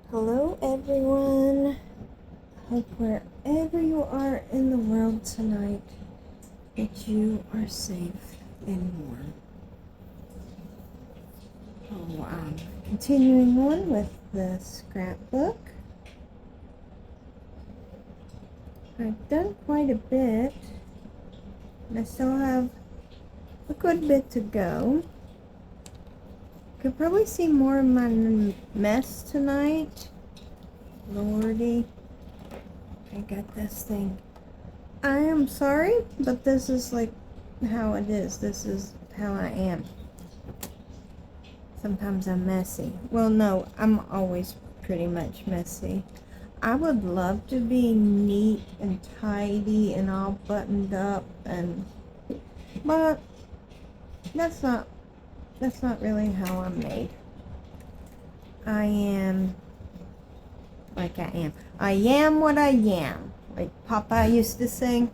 Hello everyone. Hope wherever you are in the world tonight that you are safe and warm. Continuing on with the scrapbook. I've done quite a bit, and I still have a good bit to go. Could probably see more of my mess tonight. Lordy, I got this thing. I am sorry, but this is like how it is. This is how I am. Sometimes I'm messy. Well, no, I'm always pretty much messy. I would love to be neat and tidy and all buttoned up, but that's not really how I'm made. I am like I am. I am what I am. Like Papa used to sing,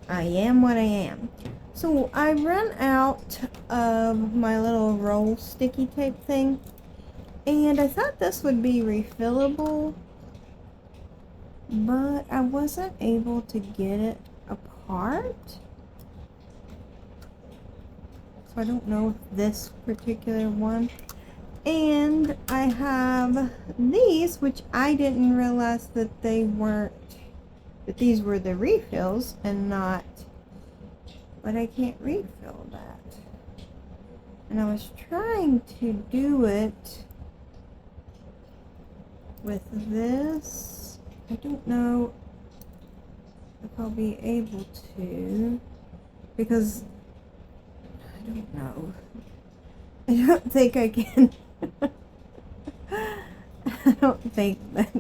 I am what I am. So I ran out of my little roll sticky tape thing, and I thought this would be refillable, but I wasn't able to get it apart. So I don't know if this particular one. And I have these, which I didn't realize that these were the refills and not, but I can't refill that. And I was trying to do it with this. I don't know if I'll be able to, because I don't know. I don't think I can. I don't think that.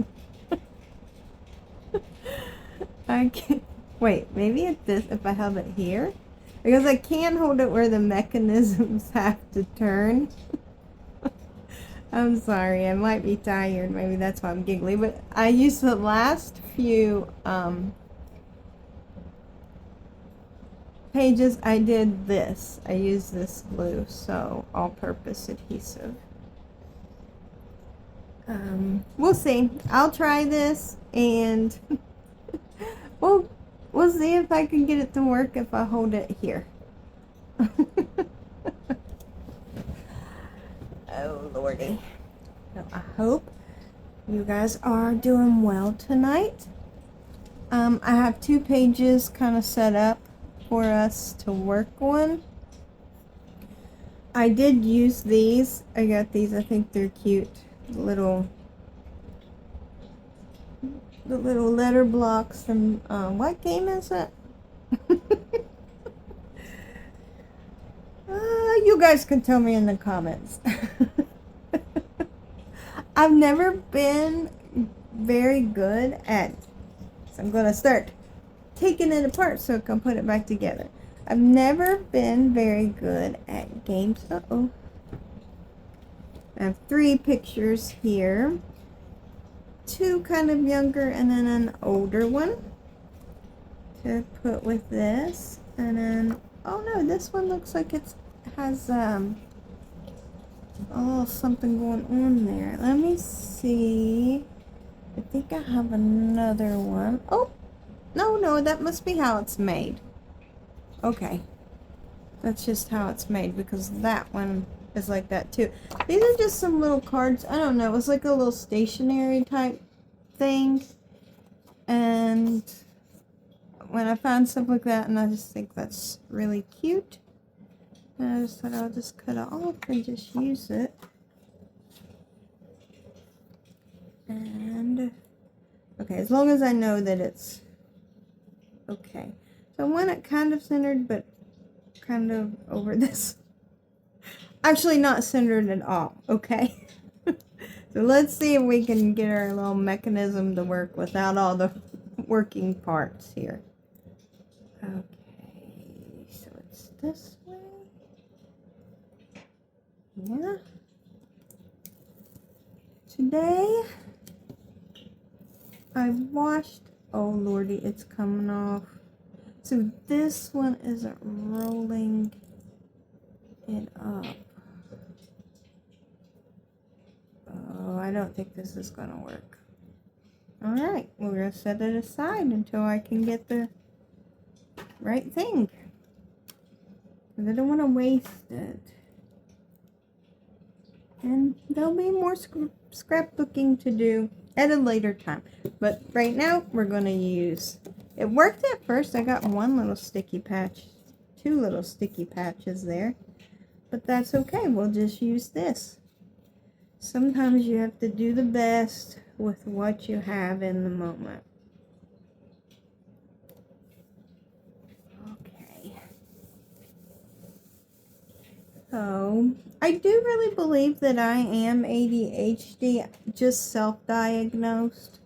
I can. Wait, maybe if I held it here, because I can hold it where the mechanisms have to turn. I'm sorry, I might be tired. Maybe that's why I'm giggly. But I used the last few pages. I did this. I used this glue, so all-purpose adhesive. We'll see. I'll try this, and we'll see if I can get it to work if I hold it here. Oh lordy. So I hope you guys are doing well tonight. I have 2 pages kind of set up for us to work on. I did use these. I got these. I think they're cute. The little letter blocks. And what game is it? You guys can tell me in the comments. I've never been very good at, so I'm going to start taking it apart so I can put it back together. I've never been very good at games. I have 3 pictures here. 2 kind of younger and then an older one to put with this. And then, oh no, this one looks like it has a little something going on there. Let me see. I think I have another one. Oh, no, that must be how it's made. Okay. That's just how it's made, because that one is like that too. These are just some little cards. I don't know. It's like a little stationery type thing. And when I found stuff like that, and I just think that's really cute, and I just thought I'll just cut it off and just use it. And okay, as long as I know that it's okay. So I want it kind of centered, but kind of over this. Actually not centered at all, okay? So let's see if we can get our little mechanism to work without all the working parts here. Okay, so it's this way. Yeah. Today, I've washed, oh lordy, it's coming off. So this one isn't rolling it up. Oh, I don't think this is going to work. Alright, we're going to set it aside until I can get the right thing. Because I don't want to waste it. And there'll be more scrapbooking to do at a later time. But right now, we're going to use... It worked at first. I got one little sticky patch. 2 little sticky patches there. But that's okay. We'll just use this. Sometimes you have to do the best with what you have in the moment. Okay. So, I do really believe that I am ADHD, just self-diagnosed.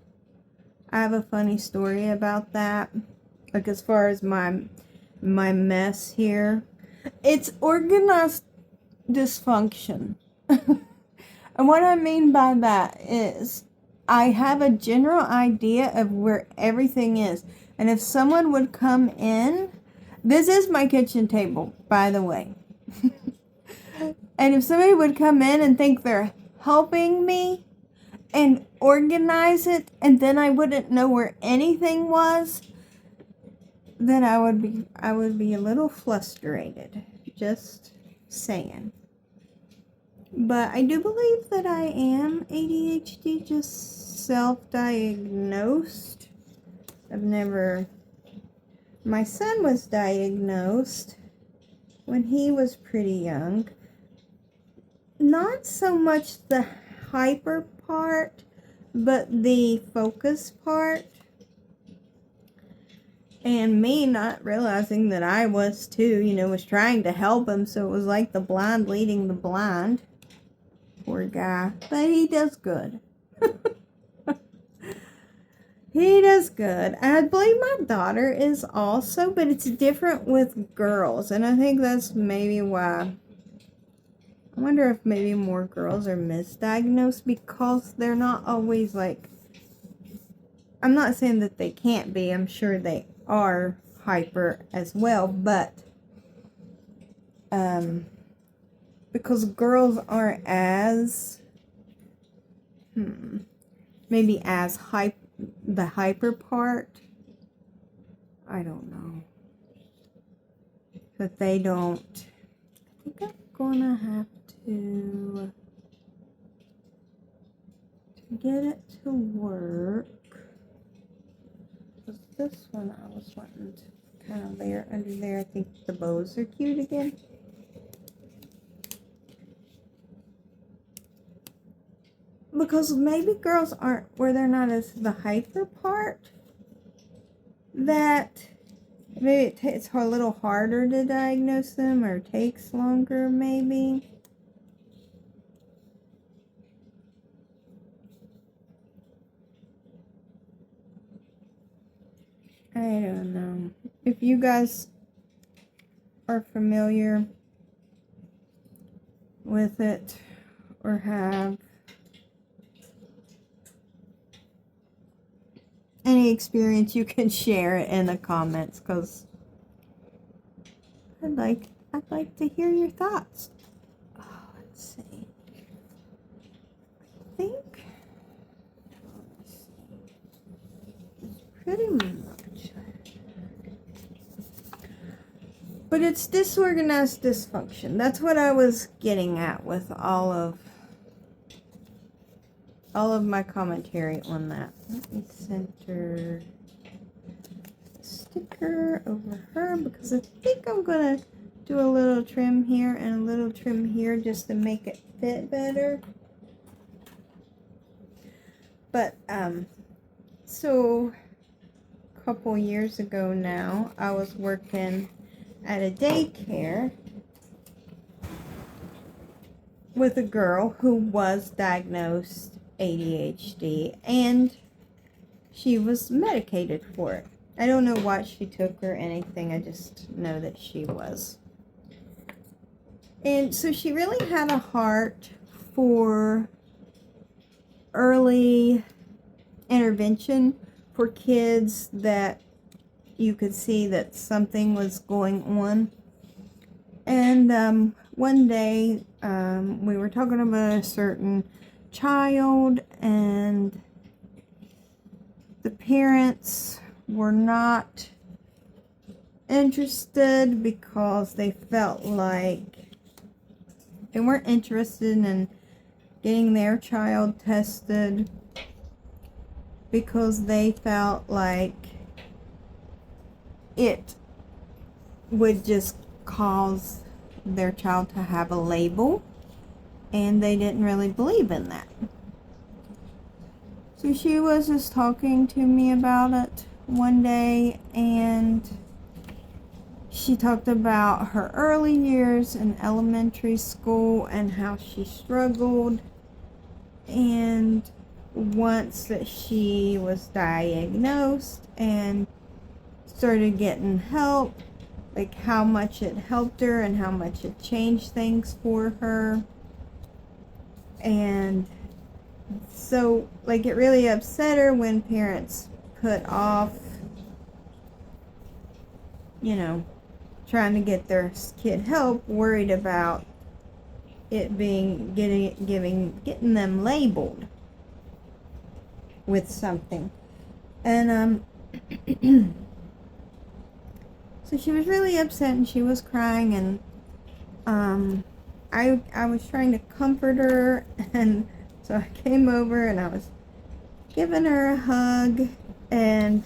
I have a funny story about that. Like as far as my mess here. It's organized dysfunction. And what I mean by that is I have a general idea of where everything is. And if someone would come in, this is my kitchen table, by the way. And if somebody would come in and think they're helping me and organize it, and then I wouldn't know where anything was, then I would be a little frustrated. Just saying. But I do believe that I am ADHD, just self-diagnosed. My son was diagnosed when he was pretty young. Not so much the hyper part, but the focus part. And me not realizing that I was too, was trying to help him, so it was like the blind leading the blind. Poor guy. But he does good. He does good. I believe my daughter is also, but it's different with girls. And I think that's maybe why. I wonder if maybe more girls are misdiagnosed because they're not always like... I'm not saying that they can't be. I'm sure they are hyper as well. But because girls aren't as... maybe as the hyper part. I don't know. But they don't... I think I'm gonna have to get it to work. Because this one I was wanting to kind of layer under there. I think the bows are cute again. Because maybe girls aren't, where they're not as the hyper part, that maybe it's a little harder to diagnose them, or takes longer maybe. I don't know. If you guys are familiar with it or have any experience, you can share it in the comments, because I'd like to hear your thoughts. Oh, let's see. I think it's pretty much. But it's disorganized dysfunction. That's what I was getting at with all of my commentary on that. Let me center the sticker over her, because I think I'm gonna do a little trim here and a little trim here just to make it fit better. But so a couple years ago now, I was working at a daycare with a girl who was diagnosed ADHD, and she was medicated for it. I don't know what she took or anything, I just know that she was. And so she really had a heart for early intervention for kids that you could see that something was going on. And one day we were talking about a certain child, and the parents were not interested because they felt like they weren't interested in getting their child tested because they felt like it would just cause their child to have a label, and they didn't really believe in that. So she was just talking to me about it one day, and she talked about her early years in elementary school and how she struggled, and once that she was diagnosed and started getting help, like how much it helped her and how much it changed things for her. And so, like, it really upset her when parents put off, you know, trying to get their kid help, worried about it being getting them labeled with something. And so she was really upset and she was crying, and I was trying to comfort her, and so I came over and I was giving her a hug, and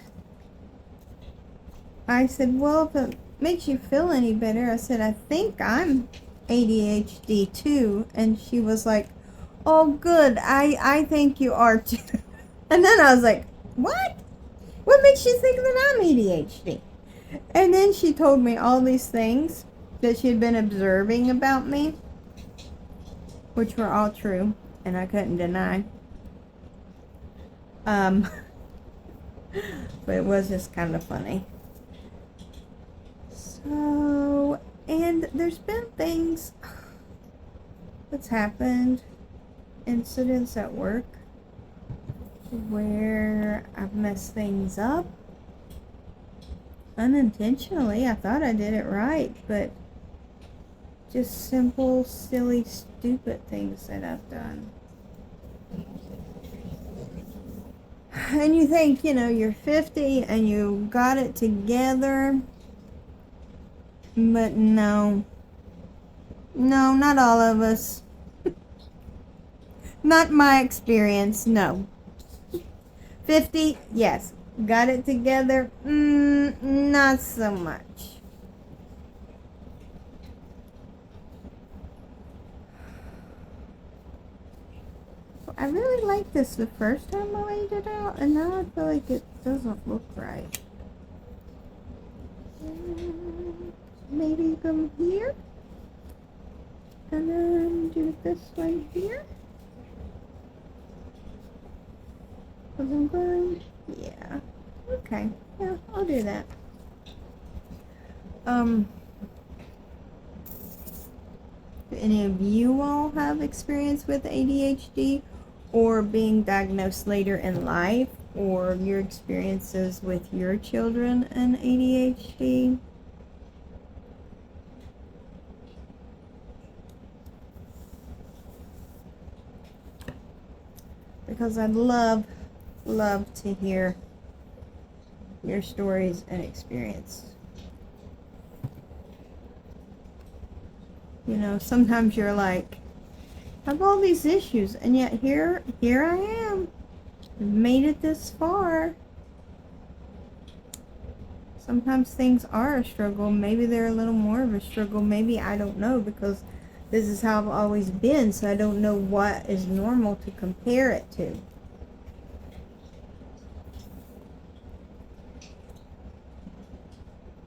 I said, well, if it makes you feel any better, I said, I think I'm ADHD too. And she was like, oh good, I think you are too. And then I was like, what makes you think that I'm ADHD? And then she told me all these things that she had been observing about me, which were all true, and I couldn't deny. But it was just kind of funny. So, and there's been things that's happened, incidents at work, where I've messed things up unintentionally. I thought I did it right, but just simple, silly, stupid things that I've done. And you think, you know, you're 50 and you got it together, but no, not all of us. Not my experience, no. 50, yes. Got it together? Not so much. I really liked this the first time I laid it out, and now I feel like it doesn't look right. Maybe from here, and then do this one here. Because I'm going, yeah, okay, yeah, I'll do that. Do any of you all have experience with ADHD or being diagnosed later in life, or your experiences with your children and ADHD? Because I'd love to hear your stories and experience. You know, sometimes you're like, I have all these issues, and yet here I am. I've made it this far. Sometimes things are a struggle. Maybe they're a little more of a struggle. Maybe, I don't know, because this is how I've always been, so I don't know what is normal to compare it to.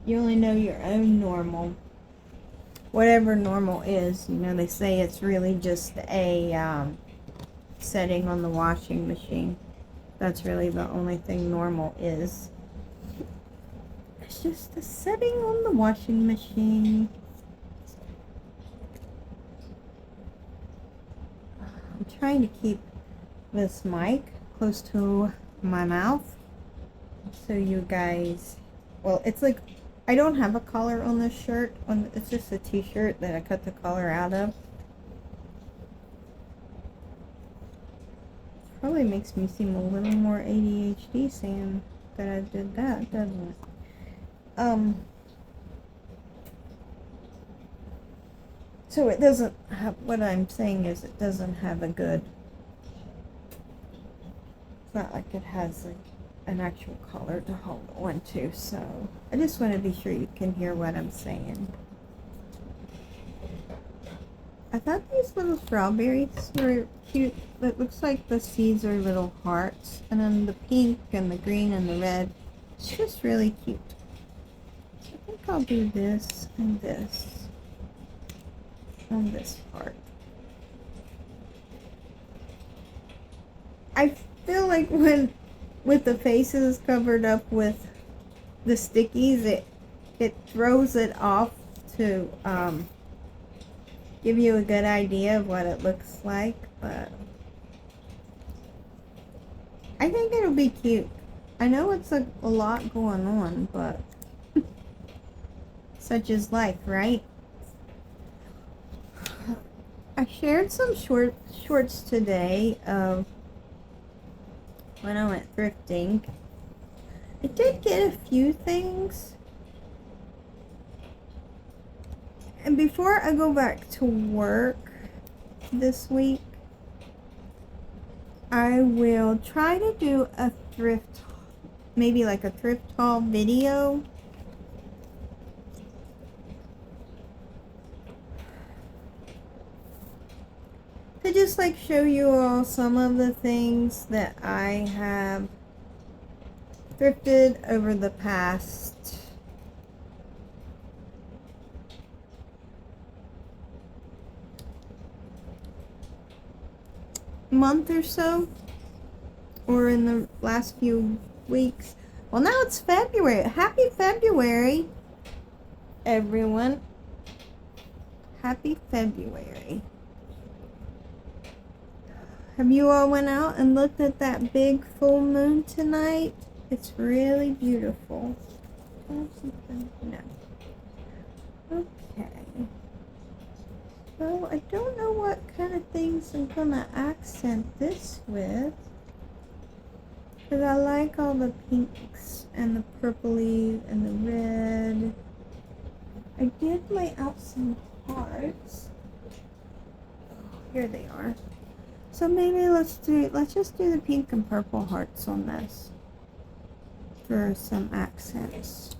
You only know your own normal. Whatever normal is, you know, they say it's really just a setting on the washing machine. That's really the only thing normal is. It's just a setting on the washing machine. I'm trying to keep this mic close to my mouth so you guys, well, it's like, I don't have a collar on this shirt. It's just a t-shirt that I cut the collar out of. Probably makes me seem a little more ADHD saying that I did that, doesn't it? So it doesn't have, what I'm saying is it doesn't have a good, it's not like it has like an actual color to hold on to, so I just want to be sure you can hear what I'm saying. I thought these little strawberries were cute. It looks like the seeds are little hearts, and then the pink and the green and the red, it's just really cute. So I think I'll do this and this on this part. I feel like when with the faces covered up with the stickies, it throws it off to give you a good idea of what it looks like, but I think it'll be cute. I know it's a lot going on, but such is life, right? I shared some shorts today of when I went thrifting. I did get a few things. And before I go back to work this week, I will try to do a thrift, maybe like a thrift haul video. To just like show you all some of the things that I have thrifted over the past month or so, or in the last few weeks. Well, now it's February. Happy February, everyone. Happy February. Have you all went out and looked at that big full moon tonight? It's really beautiful. No. Okay. So I don't know what kind of things I'm gonna accent this with, because I like all the pinks and the purpley and the red. I did lay out some hearts. Here they are. So maybe let's just do the pink and purple hearts on this for some accents.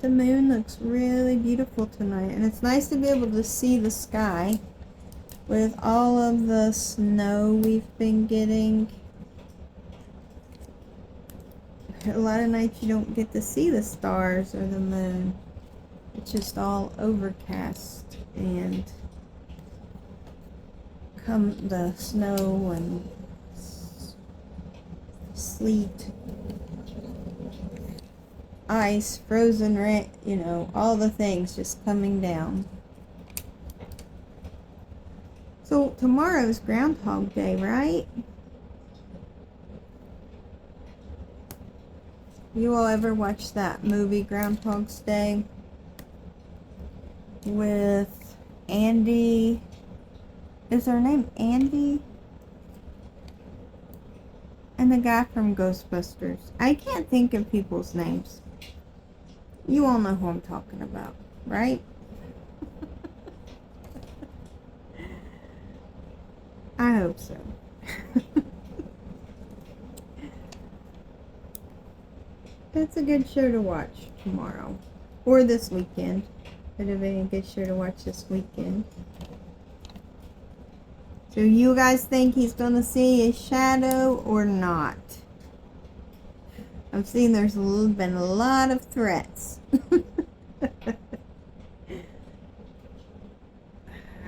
The moon looks really beautiful tonight, and it's nice to be able to see the sky with all of the snow we've been getting. A lot of nights you don't get to see the stars or the moon. It's just all overcast, and come the snow and sleet, ice, frozen rain, you know, all the things just coming down. So tomorrow's Groundhog Day, right? You all ever watch that movie Groundhog's Day with Andy? Is her name Andy? And the guy from Ghostbusters. I can't think of people's names. You all know who I'm talking about, right? I hope so. That's a good show to watch tomorrow. Or this weekend. It would have been a good show to watch this weekend. So you guys think he's going to see a shadow or not? I'm seeing there's been a lot of threats. I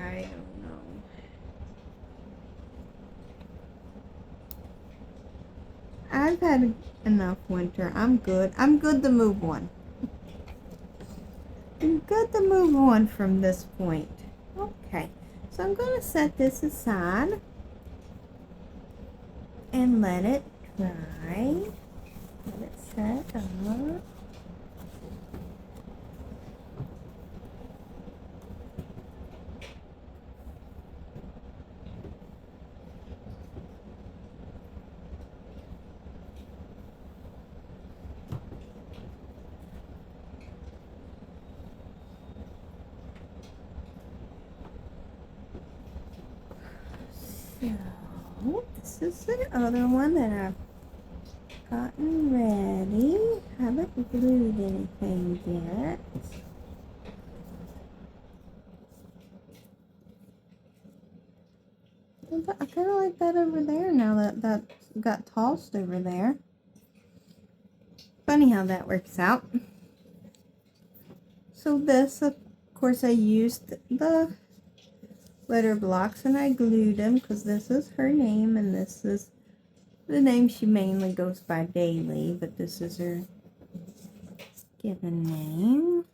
don't know. I've had enough winter. I'm good. I'm good to move on. I'm good to move on from this point. Okay. So I'm going to set this aside and let it dry. Let it set up. So, this is the other one that I've gotten ready. Haven't glued anything yet. I kind of like that over there now that got tossed over there. Funny how that works out. So this, of course, I used the letter blocks and I glued them because this is her name and this is the name she mainly goes by daily, but this is her given name.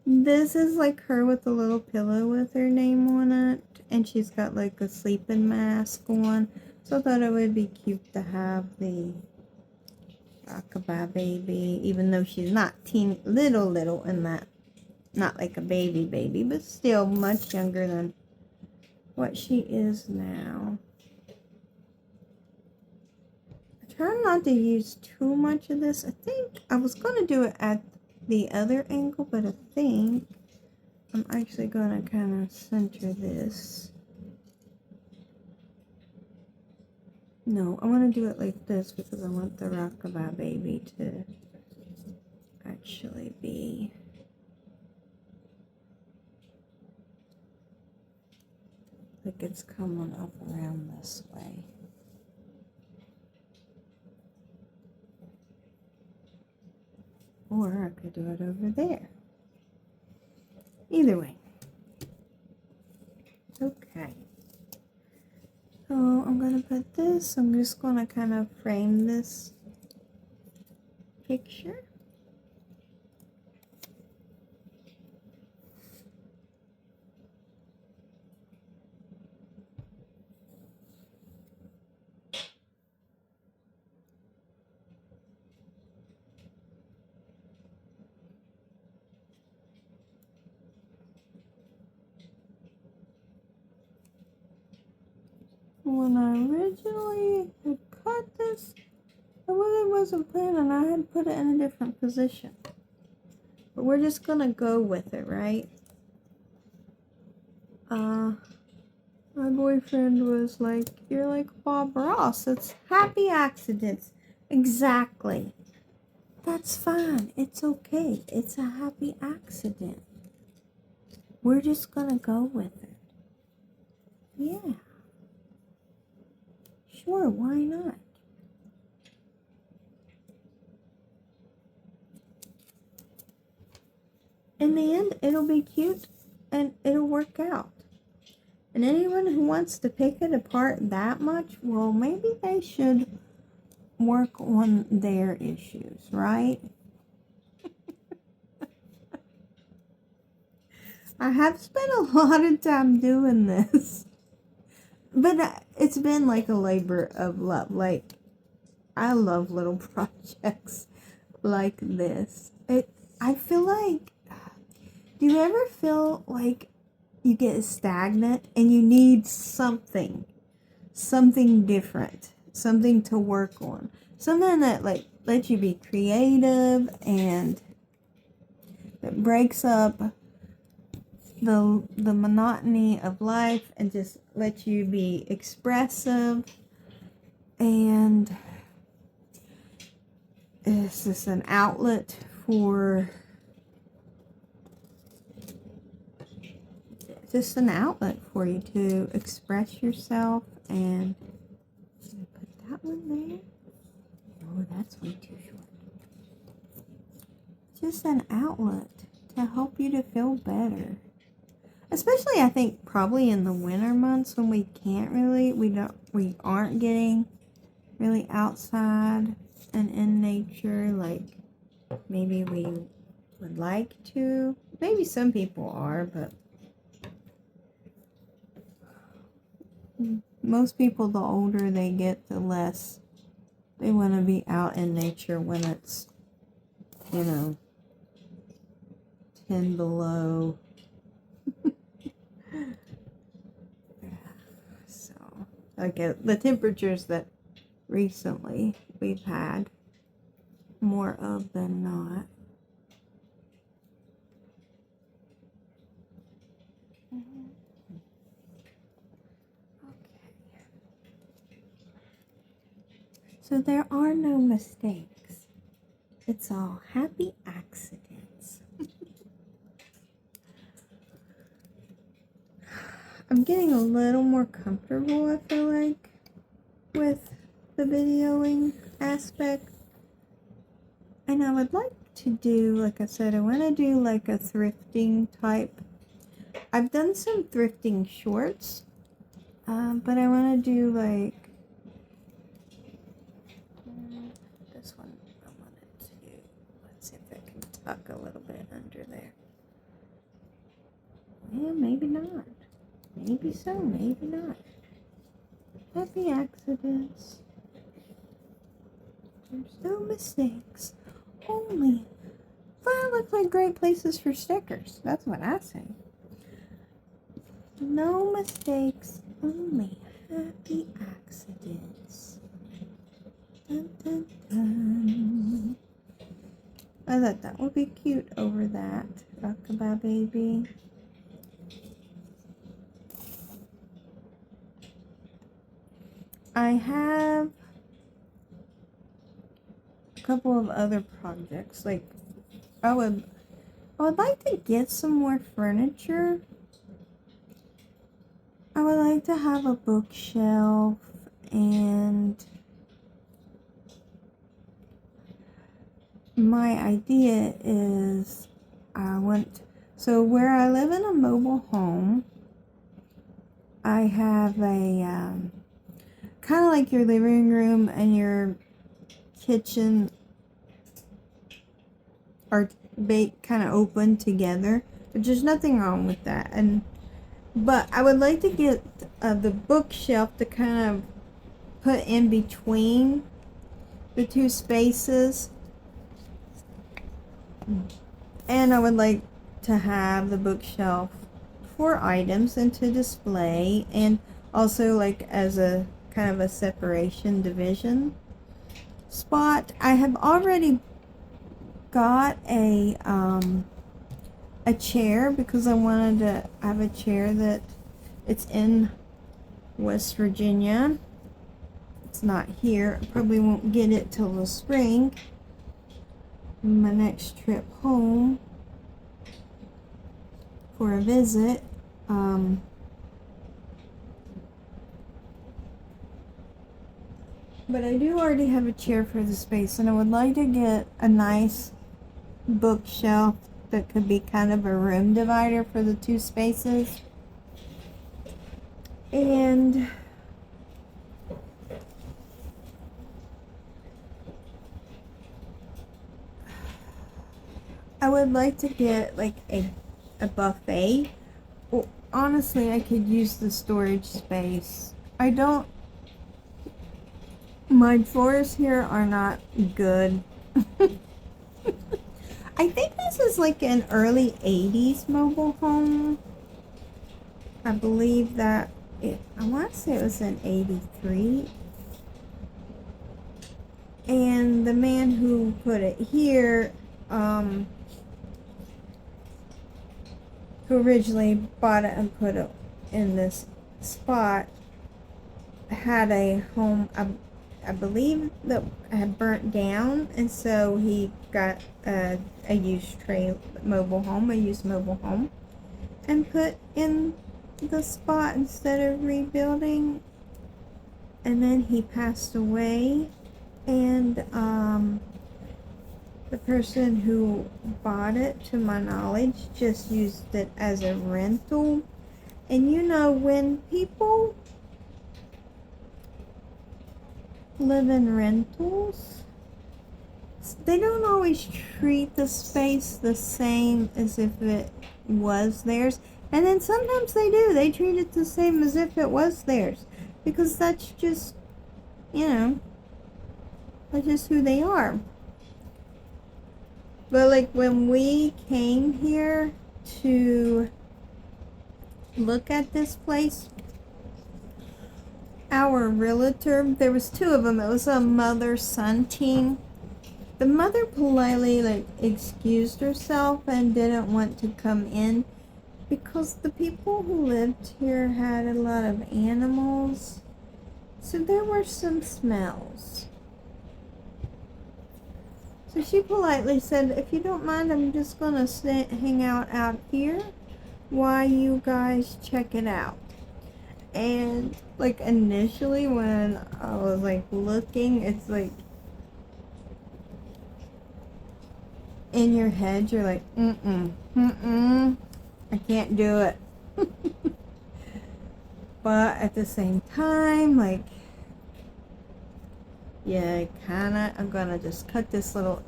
This is like her with a little pillow with her name on it, and she's got like a sleeping mask on, so I thought it would be cute to have the rockabye baby, even though she's not little in that, not like a baby, but still much younger than what she is now. I try not to use too much of this. I think I was going to do it at the other angle, but I think I'm actually going to kind of center this. No, I want to do it like this because I want the rockabye baby to actually be like it's coming up around this way. Or I could do it over there. Either way. Okay. So I'm going to put this, I'm just going to kind of frame this picture. When I originally had cut this, I really wasn't planning. I had put it in a different position. But we're just going to go with it, right? My boyfriend was like, you're like Bob Ross. It's happy accidents. Exactly. That's fine. It's okay. It's a happy accident. We're just going to go with it. Yeah. Sure, why not? In the end, it'll be cute and it'll work out. And anyone who wants to pick it apart that much, well, maybe they should work on their issues, right? I have spent a lot of time doing this. But it's been like a labor of love. Like, I love little projects like this. I feel like, do you ever feel like you get stagnant and you need something different, something to work on, something that like lets you be creative and that breaks up the monotony of life and just lets you be expressive, and it's just an outlet for you to express yourself. And put that one there. Oh, that's way too short. Just an outlet to help you to feel better. Especially, I think, probably in the winter months when we aren't getting really outside and in nature like maybe we would like to. Maybe some people are, but most people, the older they get, the less they want to be out in nature when it's, 10 below. So, like the temperatures that recently we've had more of than not. So there are no mistakes. It's all happy accidents. I'm getting a little more comfortable, I feel like, with the videoing aspect. And I would like to do, like I said, I want to do like a thrifting type. I've done some thrifting shorts, but I want to do like this one. I wanted to, let's see if I can tuck a little bit under there. Well, maybe not. Maybe so, maybe not. Happy accidents. There's no mistakes. Only. That looks like great places for stickers. That's what I say. No mistakes, only happy accidents. Dun, dun, dun. I thought that would be cute over that. Rockabye baby. I have a couple of other projects. Like I would like to get some more furniture. I would like to have a bookshelf, and my idea is so where I live in a mobile home, I have a kind of like your living room and your kitchen are kind of open together, but there's nothing wrong with that. But I would like to get the bookshelf to kind of put in between the two spaces, and I would like to have the bookshelf for items and to display, and also like as a kind of a separation division spot. I have already got a chair because I wanted to have a chair that it's in West Virginia. It's not here. I probably won't get it till the spring. My next trip home for a visit. But I do already have a chair for the space, and I would like to get a nice bookshelf that could be kind of a room divider for the two spaces. And I would like to get like a buffet. Well, honestly, I could use the storage space. My drawers here are not good. I think this is like an early 80s mobile home. I believe that I want to say it was in 83. And the man who put it here, who originally bought it and put it in this spot, had a home, I believe, that had burnt down, and so he got a used mobile home, and put in the spot instead of rebuilding. And then he passed away, and the person who bought it, to my knowledge, just used it as a rental. And you know, when people live in rentals, they don't always treat the space the same as if it was theirs. And then sometimes they do. They treat it the same as if it was theirs. Because that's just, that's just who they are. But like when we came here to look at this place, our realtor, there was two of them. It was a mother-son team. The mother politely excused herself and didn't want to come in because the people who lived here had a lot of animals. So there were some smells. So she politely said, if you don't mind, I'm just gonna hang out here while you guys check it out. And like initially when I was like looking, it's like in your head you're like, I can't do it. But at the same time, like, yeah, kinda, I'm gonna just cut this little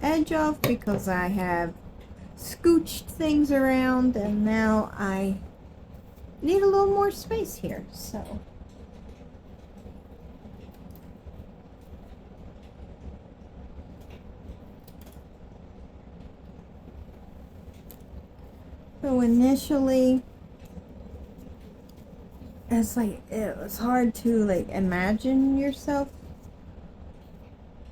edge off because I have scooched things around and now I need a little more space here, so. So initially, it's like, it was hard to like imagine yourself.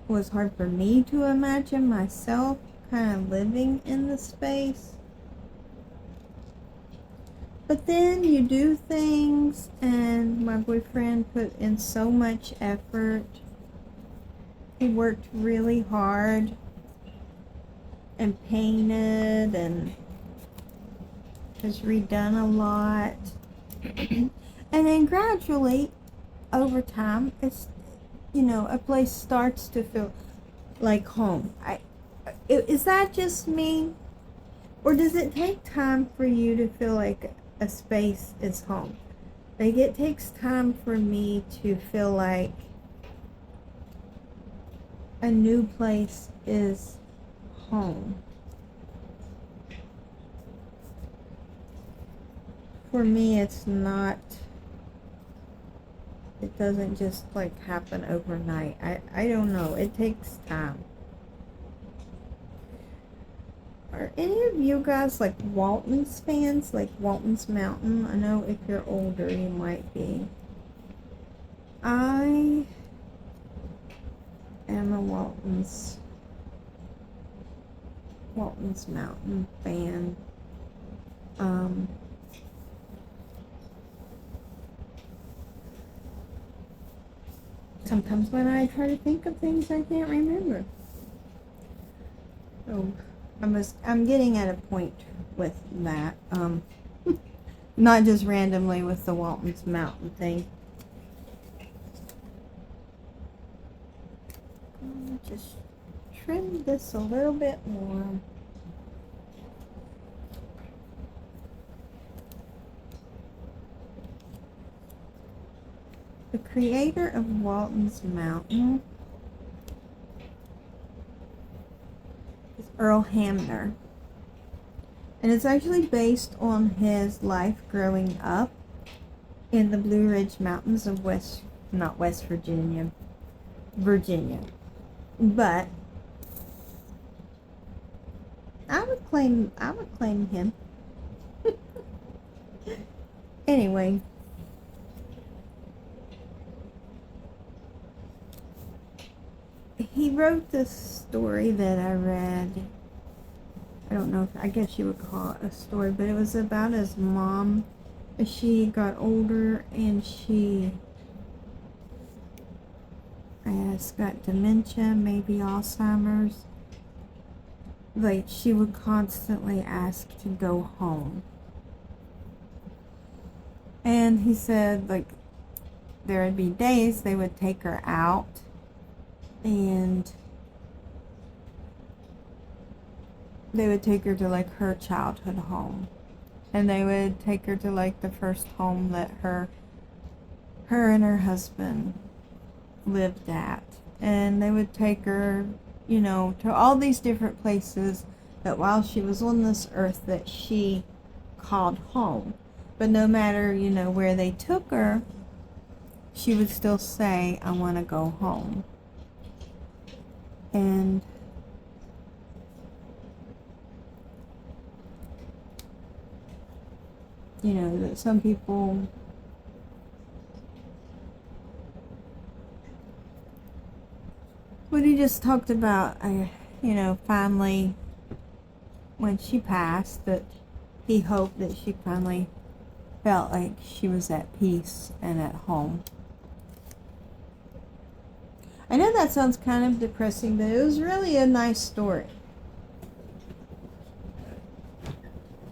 It was hard for me to imagine myself kind of living in the space. But then you do things, and my boyfriend put in so much effort. He worked really hard and painted and has redone a lot. And then gradually, over time, it's, you know, a place starts to feel like home. Is that just me? Or does it take time for you to feel like a space is home? Like, it takes time for me to feel like a new place is home. For me, it's not, it doesn't just like happen overnight. I don't know. It takes time. Are any of you guys like Walton's fans? Like Walton's Mountain? I know if you're older, you might be. I am a Walton's Mountain fan. Sometimes when I try to think of things, I can't remember. So I'm getting at a point with that. Not just randomly with the Walton's Mountain thing. Just trim this a little bit more. The creator of Walton's Mountain is Earl Hamner. And it's actually based on his life growing up in the Blue Ridge Mountains of Virginia. But I would claim him. Anyway, he wrote this story that I read. I don't know if, I guess you would call it a story, but it was about his mom as she got older and she, I guess, got dementia, maybe Alzheimer's. Like, she would constantly ask to go home. And he said, like, there would be days they would take her out and they would take her to like her childhood home, and they would take her to like the first home that her and her husband lived at, and they would take her, you know, to all these different places that while she was on this earth that she called home. But no matter, you know, where they took her, she would still say, I want to go home. And you know, that some people when he just talked about, you know, finally when she passed, that he hoped that she finally felt like she was at peace and at home. I know that sounds kind of depressing, but it was really a nice story.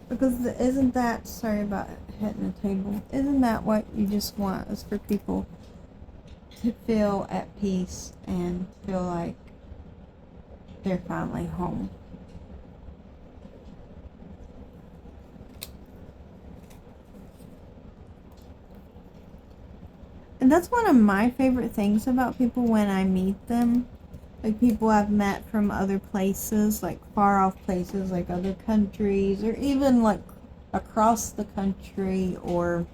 Because isn't that, sorry about hitting the table, isn't that what you just want, is for people to feel at peace and feel like they're finally home. And that's one of my favorite things about people when I meet them. Like people I've met from other places, like far off places, like other countries, or even like across the country, or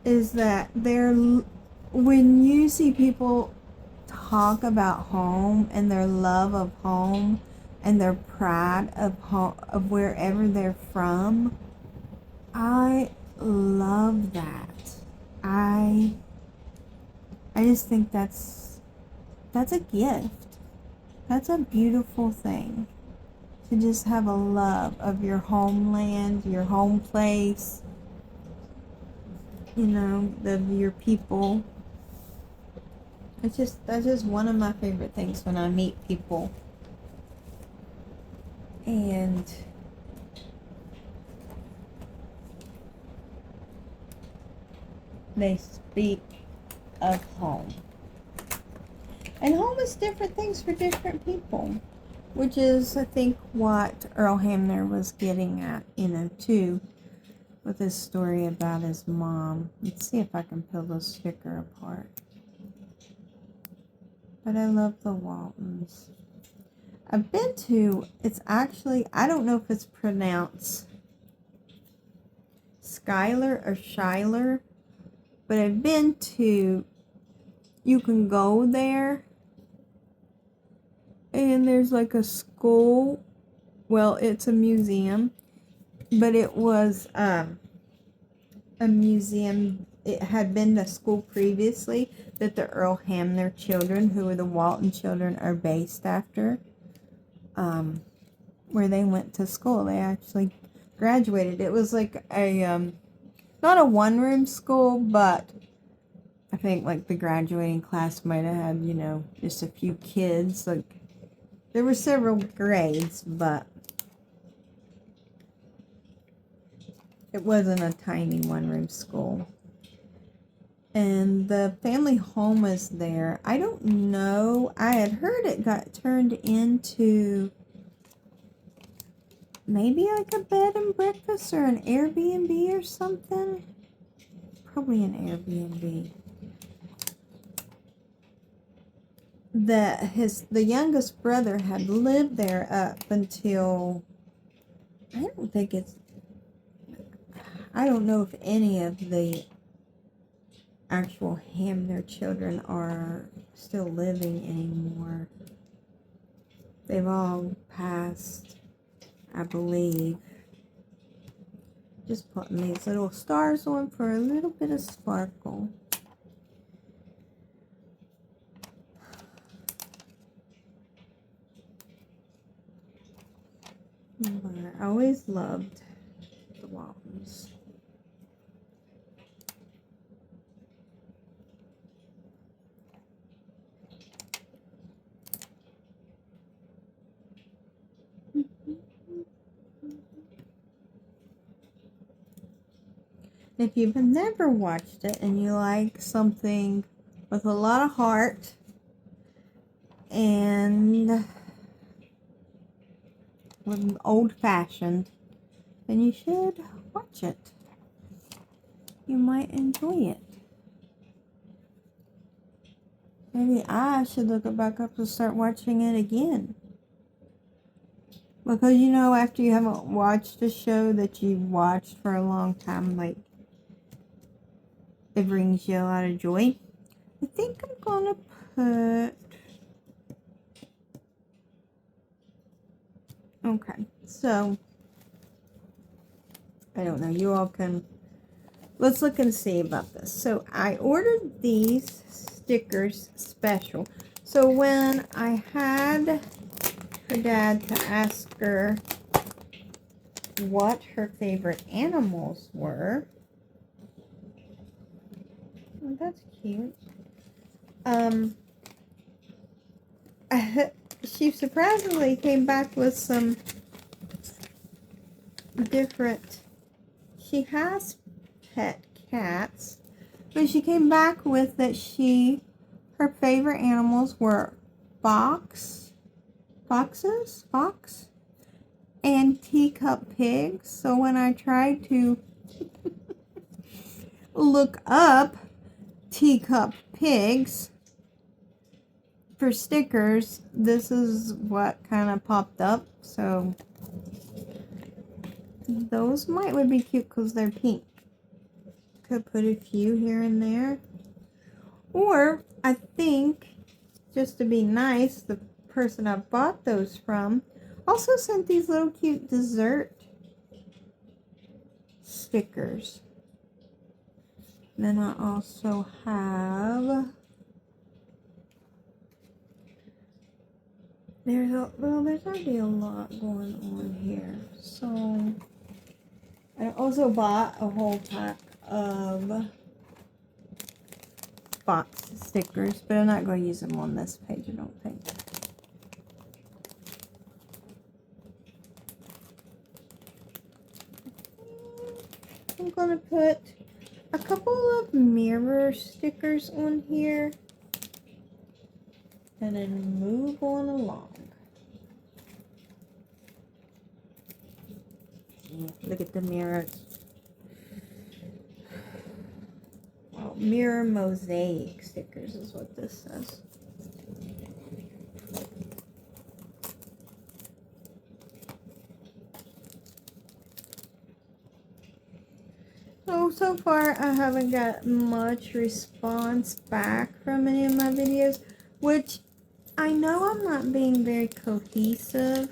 is that when you see people talk about home and their love of home and their pride of home, of wherever they're from, I love that. I just think that's a gift. That's a beautiful thing. To just have a love of your homeland, your home place, you know, of your people. That's just one of my favorite things when I meet people. And they speak of home. And home is different things for different people. Which is, I think, what Earl Hamner was getting at, you know, too. With his story about his mom. Let's see if I can peel this sticker apart. But I love the Waltons. I've been to, it's actually, I don't know if it's pronounced Skylar or Shyler, but I've been to, you can go there, and there's like a school, well, it's a museum, but it was a museum, it had been the school previously that the Earl Hamner children, who are the Walton children, are based after. Where they went to school. They actually graduated. It was like a, not a one-room school, but I think like the graduating class might have had, you know, just a few kids. Like, there were several grades, but it wasn't a tiny one-room school. And the family home was there. I don't know. I had heard it got turned into maybe like a bed and breakfast or an Airbnb or something. Probably an Airbnb. The youngest brother had lived there up until, I don't know if any of the actual Hamner children are still living anymore. They've all passed, I believe. Just putting these little stars on for a little bit of sparkle. But I always loved the Waltons. If you've never watched it and you like something with a lot of heart and with old-fashioned, then you should watch it. You might enjoy it. Maybe I should look it back up and start watching it again. Because, you know, after you haven't watched a show that you've watched for a long time, like, it brings you a lot of joy. I think I'm gonna put... Okay, so, I don't know, you all can... Let's look and see about this. So, I ordered these stickers special. So, when I had her dad to ask her what her favorite animals were... Oh, that's cute. She surprisingly came back with some different, she has pet cats, but she came back with that her favorite animals were foxes, and teacup pigs. So when I tried to look up teacup pigs for stickers, this is what kind of popped up. So those would be cute because they're pink. Could put a few here and there. Or I think, just to be nice, the person I bought those from also sent these little cute dessert stickers. And then I also have, there's already a lot going on here. So I also bought a whole pack of box stickers, but I'm not going to use them on this page, I don't think. I'm going to put a couple of mirror stickers on here and then move on along. Look at the mirrors. Oh, mirror mosaic stickers is what this says. So far I haven't got much response back from any of my videos, which I know I'm not being very cohesive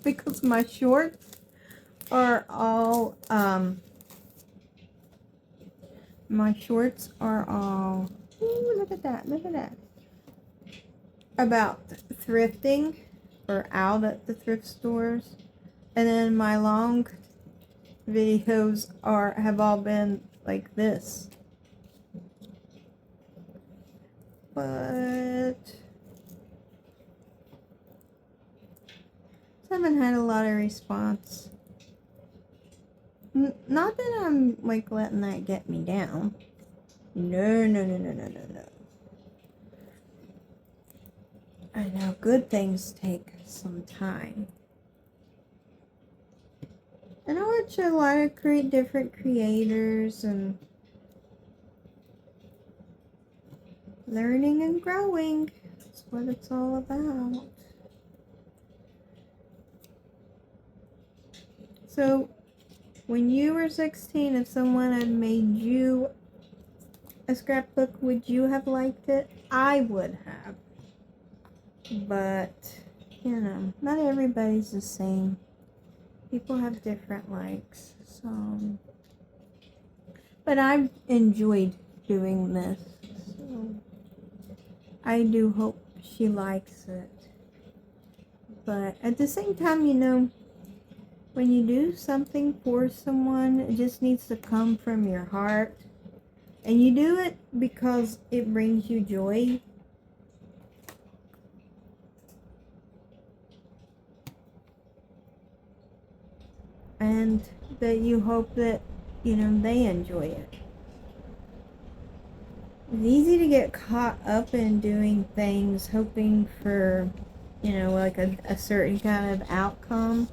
because my shorts are all ooh, look at that about thrifting or out at the thrift stores, and then my long videos have all been like this, but I haven't had a lot of response. Not that I'm like letting that get me down. No. I know good things take some time. And I watch a lot of different creators and learning and growing. That's what it's all about. So, when you were 16, if someone had made you a scrapbook, would you have liked it? I would have. But, you know, not everybody's the same. People have different likes. So, but I've enjoyed doing this. So, I do hope she likes it. But at the same time, you know, when you do something for someone, it just needs to come from your heart. And you do it because it brings you joy. And that you hope that, you know, they enjoy it. It's easy to get caught up in doing things, hoping for, you know, like a certain kind of outcome.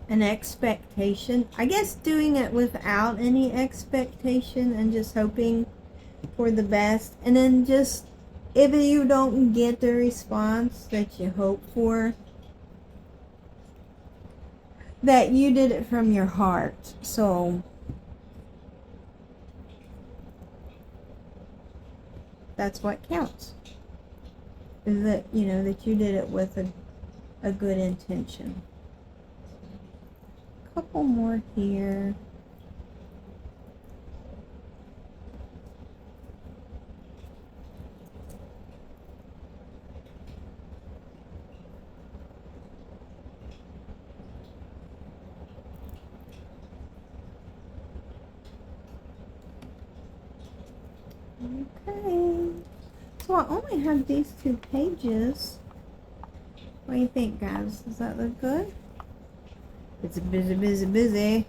An expectation. I guess doing it without any expectation and just hoping for the best. And then just, if you don't get the response that you hope for, that you did it from your heart. So that's what counts. Is that, you know, that you did it with a good intention. Couple more here. Okay. So I only have these 2 pages. What do you think, guys? Does that look good? It's busy, busy, busy.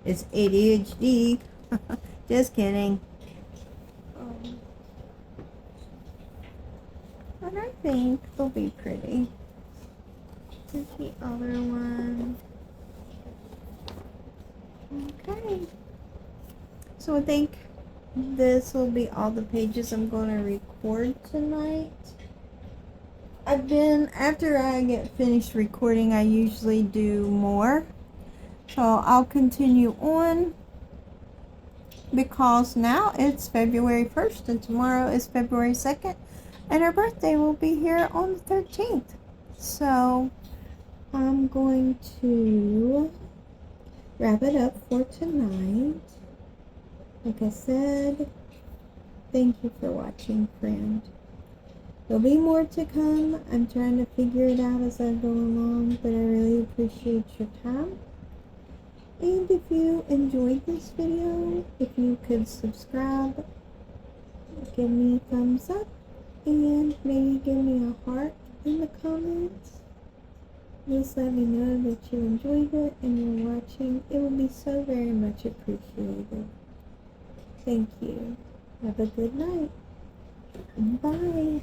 It's ADHD. Just kidding. But I think they'll be pretty. Here's the other one. Okay. So I think this will be all the pages I'm going to record tonight. After I get finished recording, I usually do more. So I'll continue on because now it's February 1st and tomorrow is February 2nd and her birthday will be here on the 13th. So I'm going to wrap it up for tonight. Like I said, thank you for watching, friend. There'll be more to come. I'm trying to figure it out as I go along, but I really appreciate your time. And if you enjoyed this video, if you could subscribe, give me a thumbs up, and maybe give me a heart in the comments. Just let me know that you enjoyed it and you're watching. It would be so very much appreciated. Thank you. Have a good night. Bye.